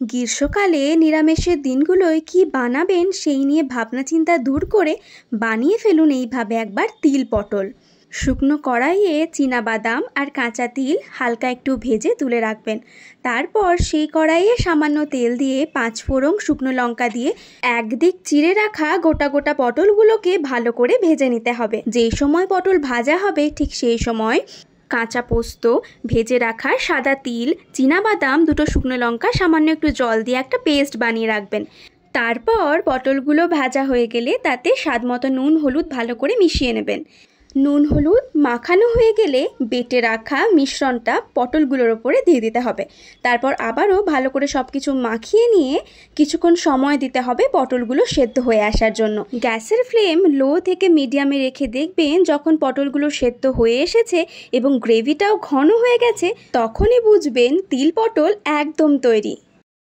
গ্রীষ্মকালে নিরামিষের দিনগুলোয় কি বানাবেন সেই নিয়ে ভাবনা চিন্তা দূর করে বানিয়ে ফেলুন এইভাবে একবার তিল পটল। শুকনো কড়াইয়ে চীনাবাদাম আর কাঁচা তিল হালকা একটু ভেজে তুলে রাখবেন। তারপর সেই কড়াইয়ে সামান্য তেল দিয়ে 5 ফোড়ন শুকনো লঙ্কা দিয়ে একদিক চিড়ে রাখা গোটা গোটা পটলগুলোকে ভালো করে ভেজে নিতে হবে। যেই সময় পটল ভাজা হবে ঠিক সেই সময় কাঁচা পোস্ত, ভেজে রাখা সাদা তিল, চীনাবাদাম, 2টো শুকনো লঙ্কা, সামান্য একটু জল দিয়ে একটা পেস্ট বানিয়ে রাখবেন। তারপর পটলগুলো ভাজা হয়ে গেলে তাতে স্বাদ মতো নুন হলুদ ভালো করে মিশিয়ে নেবেন। নুন হলুদ মাখানো হয়ে গেলে বেটে রাখা মিশ্রণটা পটলগুলোর ওপরে দিয়ে দিতে হবে। তারপর আবারও ভালো করে সব কিছু মাখিয়ে নিয়ে কিছুক্ষণ সময় দিতে হবে পটলগুলো সেদ্ধ হয়ে আসার জন্য। গ্যাসের ফ্লেম লো থেকে মিডিয়ামে রেখে দেখবেন যখন পটলগুলো সেদ্ধ হয়ে এসেছে এবং গ্রেভিটাও ঘন হয়ে গেছে, তখনই বুঝবেন তিল পটল একদম তৈরি।